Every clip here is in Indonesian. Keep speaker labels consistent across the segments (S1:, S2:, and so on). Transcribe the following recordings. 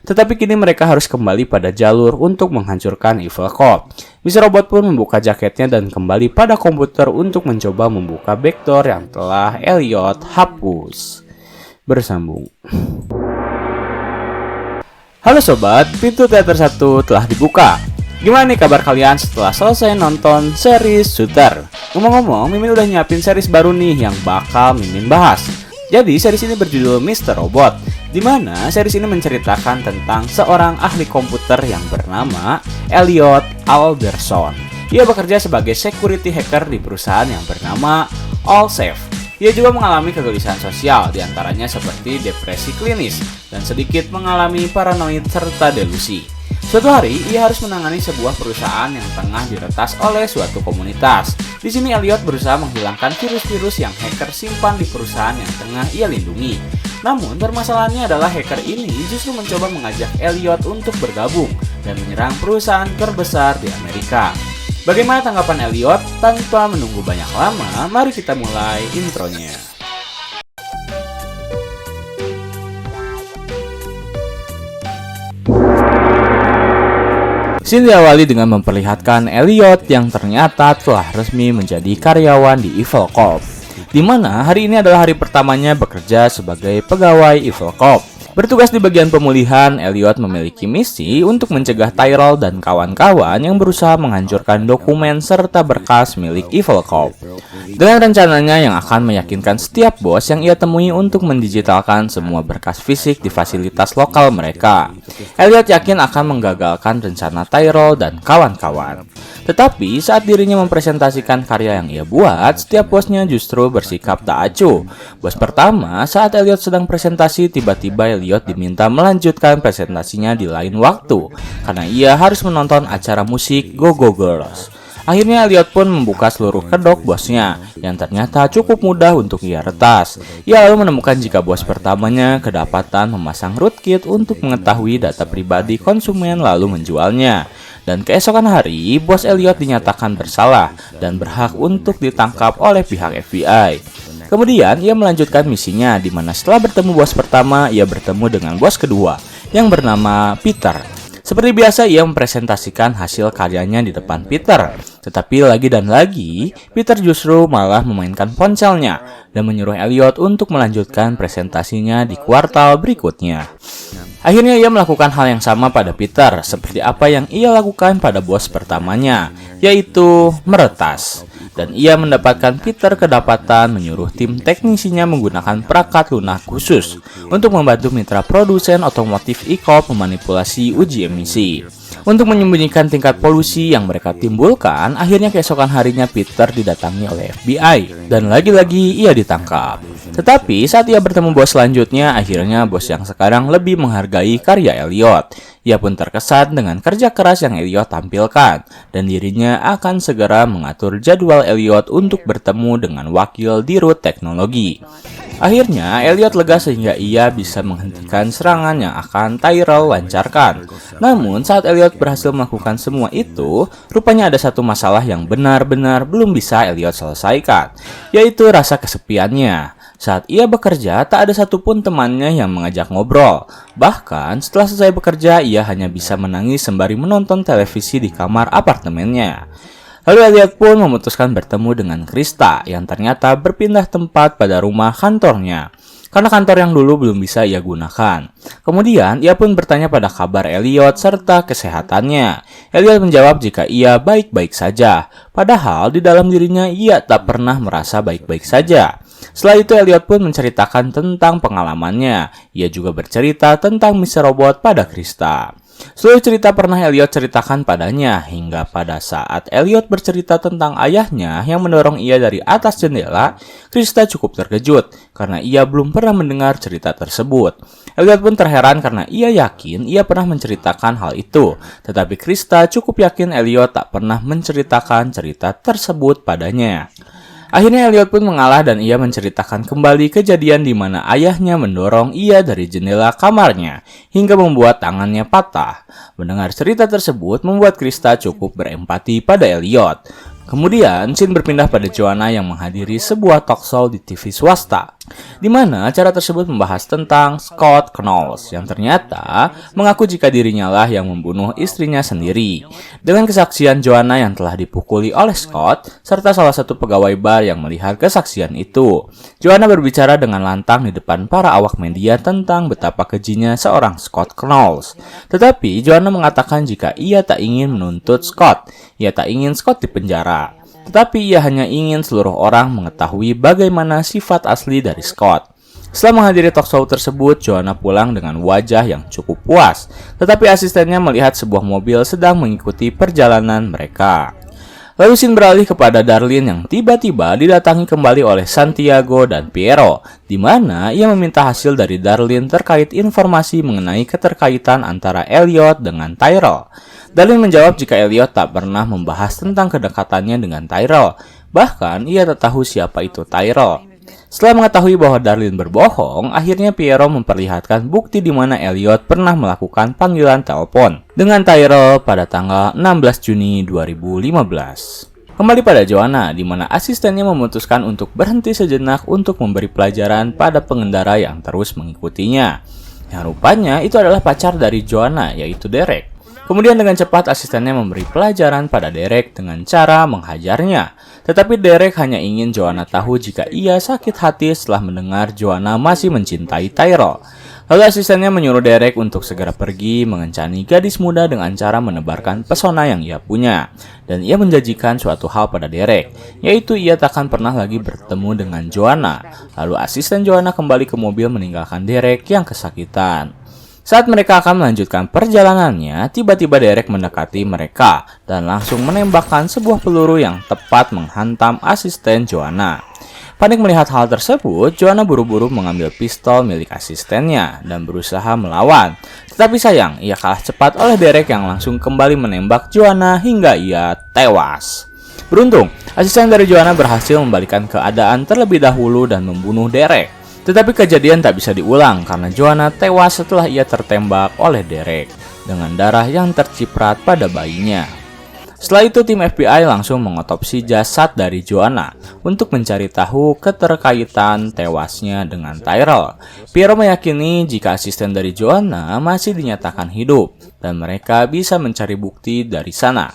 S1: Tetapi kini mereka harus kembali pada jalur untuk menghancurkan Evil Corp. Mr. Robot pun membuka jaketnya dan kembali pada komputer untuk mencoba membuka backdoor yang telah Elliot hapus. Bersambung. Halo sobat, pintu teater 1 telah dibuka. Gimana nih kabar kalian setelah selesai nonton series Shooter? Ngomong-ngomong, Mimin udah nyiapin series baru nih yang bakal Mimin bahas. Jadi series ini berjudul Mr. Robot, di mana series ini menceritakan tentang seorang ahli komputer yang bernama Elliot Alderson. Ia bekerja sebagai security hacker di perusahaan yang bernama Allsafe. Ia juga mengalami kegelisahan sosial, diantaranya seperti depresi klinis dan sedikit mengalami paranoid serta delusi. Suatu hari, ia harus menangani sebuah perusahaan yang tengah diretas oleh suatu komunitas. Di sini Elliot berusaha menghilangkan virus-virus yang hacker simpan di perusahaan yang tengah ia lindungi. Namun, permasalahannya adalah hacker ini justru mencoba mengajak Elliot untuk bergabung dan menyerang perusahaan terbesar di Amerika. Bagaimana tanggapan Elliot? Tanpa menunggu banyak lama, mari kita mulai intronya. Scene diawali dengan memperlihatkan Elliot yang ternyata telah resmi menjadi karyawan di Evil Corp, di mana hari ini adalah hari pertamanya bekerja sebagai pegawai Evil Corp. Bertugas di bagian pemulihan, Elliot memiliki misi untuk mencegah Tyrell dan kawan-kawan yang berusaha menghancurkan dokumen serta berkas milik Evil Corp. Dengan rencananya yang akan meyakinkan setiap bos yang ia temui untuk mendigitalkan semua berkas fisik di fasilitas lokal mereka. Elliot yakin akan menggagalkan rencana Tyrell dan kawan-kawan. Tetapi saat dirinya mempresentasikan karya yang ia buat, setiap bosnya justru bersikap tak acuh. Bos pertama, saat Elliot sedang presentasi, tiba-tiba Elliot diminta melanjutkan presentasinya di lain waktu karena ia harus menonton acara musik Go Go Girls. Akhirnya Elliot pun membuka seluruh kedok bosnya yang ternyata cukup mudah untuk ia retas. Ia lalu menemukan jika bos pertamanya kedapatan memasang rootkit untuk mengetahui data pribadi konsumen lalu menjualnya. Dan keesokan hari, bos Elliot dinyatakan bersalah dan berhak untuk ditangkap oleh pihak FBI. Kemudian, ia melanjutkan misinya di mana setelah bertemu bos pertama, ia bertemu dengan bos kedua yang bernama Peter. Seperti biasa, ia mempresentasikan hasil karyanya di depan Peter. Tetapi lagi dan lagi, Peter justru malah memainkan ponselnya dan menyuruh Elliot untuk melanjutkan presentasinya di kuartal berikutnya. Akhirnya ia melakukan hal yang sama pada Peter, seperti apa yang ia lakukan pada bos pertamanya, yaitu meretas. Dan ia mendapatkan Peter kedapatan menyuruh tim teknisinya menggunakan perangkat lunak khusus untuk membantu mitra produsen otomotif e-corp memanipulasi uji emisi. Untuk menyembunyikan tingkat polusi yang mereka timbulkan, akhirnya keesokan harinya Peter didatangi oleh FBI dan lagi-lagi ia ditangkap. Tetapi saat ia bertemu bos selanjutnya, akhirnya bos yang sekarang lebih menghargai karya Elliot. Ia pun terkesan dengan kerja keras yang Elliot tampilkan dan dirinya akan segera mengatur jadwal Elliot untuk bertemu dengan wakil Dirut Teknologi. Akhirnya, Elliot lega sehingga ia bisa menghentikan serangan yang akan Tyrell lancarkan. Namun, saat Elliot berhasil melakukan semua itu, rupanya ada satu masalah yang benar-benar belum bisa Elliot selesaikan, yaitu rasa kesepiannya. Saat ia bekerja, tak ada satupun temannya yang mengajak ngobrol. Bahkan, setelah selesai bekerja, ia hanya bisa menangis sembari menonton televisi di kamar apartemennya. Lalu Elliot pun memutuskan bertemu dengan Krista yang ternyata berpindah tempat pada rumah kantornya karena kantor yang dulu belum bisa ia gunakan. Kemudian ia pun bertanya pada kabar Elliot serta kesehatannya. Elliot menjawab jika ia baik-baik saja, padahal di dalam dirinya ia tak pernah merasa baik-baik saja. Setelah itu Elliot pun menceritakan tentang pengalamannya. Ia juga bercerita tentang Mr. Robot pada Krista. Seluruh cerita pernah Elliot ceritakan padanya, hingga pada saat Elliot bercerita tentang ayahnya yang mendorong ia dari atas jendela, Krista cukup terkejut karena ia belum pernah mendengar cerita tersebut. Elliot pun terheran karena ia yakin ia pernah menceritakan hal itu, tetapi Krista cukup yakin Elliot tak pernah menceritakan cerita tersebut padanya. Akhirnya Elliot pun mengalah dan ia menceritakan kembali kejadian di mana ayahnya mendorong ia dari jendela kamarnya hingga membuat tangannya patah. Mendengar cerita tersebut membuat Krista cukup berempati pada Elliot. Kemudian, scene berpindah pada Joanna yang menghadiri sebuah talkshow di TV swasta. di mana acara tersebut membahas tentang Scott Knowles yang ternyata mengaku jika dirinya lah yang membunuh istrinya sendiri. Dengan kesaksian Joanna yang telah dipukuli oleh Scott, serta salah satu pegawai bar yang melihat kesaksian itu, Joanna berbicara dengan lantang di depan para awak media tentang betapa kejinya seorang Scott Knowles. Tetapi Joanna mengatakan jika ia tak ingin menuntut Scott, ia tak ingin Scott dipenjara. Tetapi ia hanya ingin seluruh orang mengetahui bagaimana sifat asli dari Scott. Setelah menghadiri talkshow tersebut, Joanna pulang dengan wajah yang cukup puas. Tetapi asistennya melihat sebuah mobil sedang mengikuti perjalanan mereka. Lalu scene beralih kepada Darlene yang tiba-tiba didatangi kembali oleh Santiago dan Piero, di mana ia meminta hasil dari Darlene terkait informasi mengenai keterkaitan antara Elliot dengan Tyrell. Darlene menjawab jika Elliot tak pernah membahas tentang kedekatannya dengan Tyrell, bahkan ia tak tahu siapa itu Tyrell. Setelah mengetahui bahwa Darlene berbohong, akhirnya Piero memperlihatkan bukti di mana Elliot pernah melakukan panggilan telepon dengan Tyrell pada tanggal 16 Juni 2015. Kembali pada Joanna, di mana asistennya memutuskan untuk berhenti sejenak untuk memberi pelajaran pada pengendara yang terus mengikutinya. Yang rupanya itu adalah pacar dari Joanna, yaitu Derek. Kemudian dengan cepat asistennya memberi pelajaran pada Derek dengan cara menghajarnya. Tetapi Derek hanya ingin Joanna tahu jika ia sakit hati setelah mendengar Joanna masih mencintai Tyrell. Lalu asistennya menyuruh Derek untuk segera pergi mengencani gadis muda dengan cara menebarkan pesona yang ia punya. Dan ia menjanjikan suatu hal pada Derek, yaitu ia takkan pernah lagi bertemu dengan Joanna. Lalu asisten Joanna kembali ke mobil meninggalkan Derek yang kesakitan. Saat mereka akan melanjutkan perjalanannya, tiba-tiba Derek mendekati mereka dan langsung menembakkan sebuah peluru yang tepat menghantam asisten Joanna. Panik melihat hal tersebut, Joanna buru-buru mengambil pistol milik asistennya dan berusaha melawan. Tetapi sayang, ia kalah cepat oleh Derek yang langsung kembali menembak Joanna hingga ia tewas. Beruntung, asisten dari Joanna berhasil membalikan keadaan terlebih dahulu dan membunuh Derek. Tetapi kejadian tak bisa diulang karena Joanna tewas setelah ia tertembak oleh Derek dengan darah yang terciprat pada bayinya. Setelah itu tim FBI langsung mengotopsi jasad dari Joanna untuk mencari tahu keterkaitan tewasnya dengan Tyrell. Piero meyakini jika asisten dari Joanna masih dinyatakan hidup dan mereka bisa mencari bukti dari sana.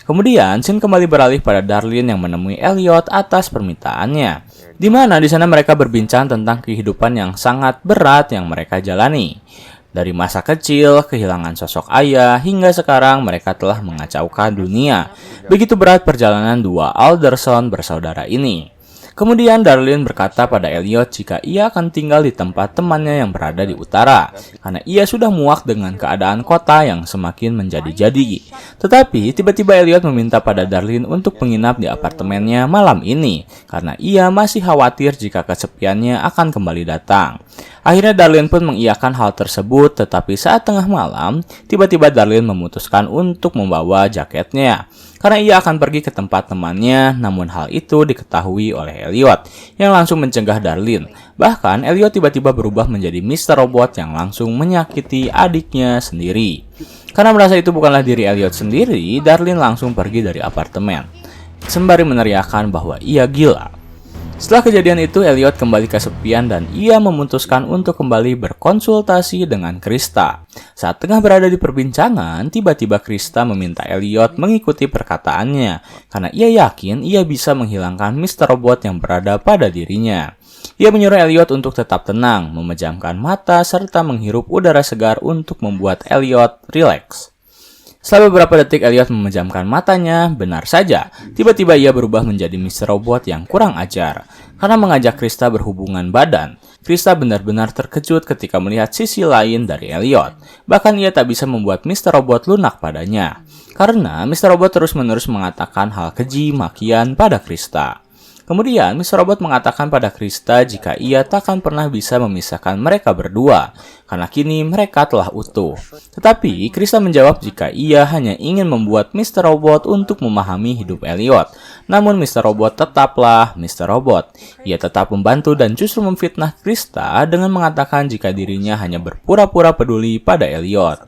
S1: Kemudian scene kembali beralih pada Darlene yang menemui Elliot atas permintaannya, di mana di sana mereka berbincang tentang kehidupan yang sangat berat yang mereka jalani. Dari masa kecil, kehilangan sosok ayah, hingga sekarang mereka telah mengacaukan dunia. Begitu berat perjalanan dua Alderson bersaudara ini. Kemudian Darlene berkata pada Elliot jika ia akan tinggal di tempat temannya yang berada di utara, karena ia sudah muak dengan keadaan kota yang semakin menjadi-jadi. Tetapi tiba-tiba Elliot meminta pada Darlene untuk menginap di apartemennya malam ini, karena ia masih khawatir jika kesepiannya akan kembali datang. Akhirnya Darlene pun mengiyakan hal tersebut, tetapi saat tengah malam, tiba-tiba Darlene memutuskan untuk membawa jaketnya, karena ia akan pergi ke tempat temannya. Namun hal itu diketahui oleh Elliot yang langsung mencegah Darlene. Bahkan Elliot tiba-tiba berubah menjadi Mr. Robot yang langsung menyakiti adiknya sendiri. Karena merasa itu bukanlah diri Elliot sendiri, Darlene langsung pergi dari apartemen sembari meneriakkan bahwa ia gila. Setelah kejadian itu, Elliot kembali kesepian dan ia memutuskan untuk kembali berkonsultasi dengan Krista. Saat tengah berada di perbincangan, tiba-tiba Krista meminta Elliot mengikuti perkataannya, karena ia yakin ia bisa menghilangkan Mr. Robot yang berada pada dirinya. Ia menyuruh Elliot untuk tetap tenang, memejamkan mata, serta menghirup udara segar untuk membuat Elliot rileks. Setelah beberapa detik Elliot memejamkan matanya, benar saja, tiba-tiba ia berubah menjadi Mr. Robot yang kurang ajar. Karena mengajak Krista berhubungan badan, Krista benar-benar terkejut ketika melihat sisi lain dari Elliot. Bahkan ia tak bisa membuat Mr. Robot lunak padanya, karena Mr. Robot terus-menerus mengatakan hal keji makian pada Krista. Kemudian, Mr. Robot mengatakan pada Krista jika ia takkan pernah bisa memisahkan mereka berdua, karena kini mereka telah utuh. Tetapi, Krista menjawab jika ia hanya ingin membuat Mr. Robot untuk memahami hidup Elliot. Namun, Mr. Robot tetaplah Mr. Robot. Ia tetap membantu dan justru memfitnah Krista dengan mengatakan jika dirinya hanya berpura-pura peduli pada Elliot.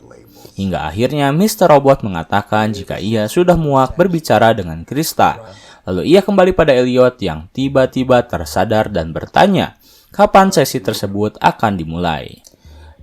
S1: Hingga akhirnya Mr. Robot mengatakan jika ia sudah muak berbicara dengan Krista. Lalu ia kembali pada Elliot yang tiba-tiba tersadar dan bertanya, kapan sesi tersebut akan dimulai.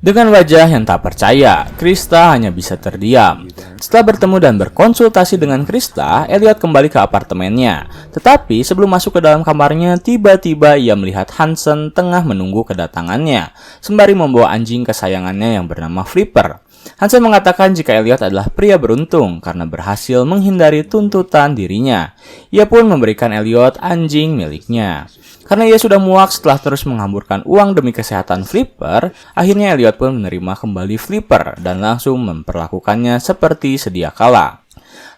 S1: Dengan wajah yang tak percaya, Krista hanya bisa terdiam. Setelah bertemu dan berkonsultasi dengan Krista, Elliot kembali ke apartemennya. Tetapi sebelum masuk ke dalam kamarnya, tiba-tiba ia melihat Hansen tengah menunggu kedatangannya, sembari membawa anjing kesayangannya yang bernama Flipper. Hansen mengatakan jika Elliot adalah pria beruntung karena berhasil menghindari tuntutan dirinya. Ia pun memberikan Elliot anjing miliknya. Karena ia sudah muak setelah terus menghamburkan uang demi kesehatan Flipper, akhirnya Elliot pun menerima kembali Flipper dan langsung memperlakukannya seperti sedia kala.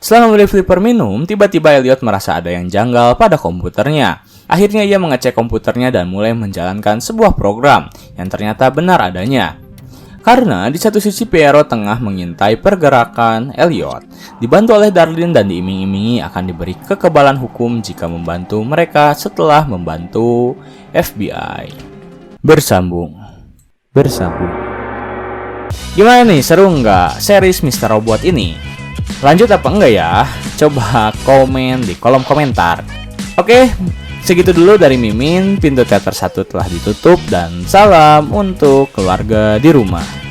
S1: Setelah membeli Flipper minum, tiba-tiba Elliot merasa ada yang janggal pada komputernya. Akhirnya ia mengecek komputernya dan mulai menjalankan sebuah program yang ternyata benar adanya. Karena di satu sisi Pierrot tengah mengintai pergerakan Elliot, dibantu oleh Darlene dan diiming-imingi akan diberi kekebalan hukum jika membantu mereka setelah membantu FBI. Bersambung. Gimana nih, seru nggak series Mr. Robot ini? Lanjut apa enggak ya? Coba komen di kolom komentar. Oke, segitu dulu dari Mimin. Pintu teater 1 telah ditutup dan salam untuk keluarga di rumah.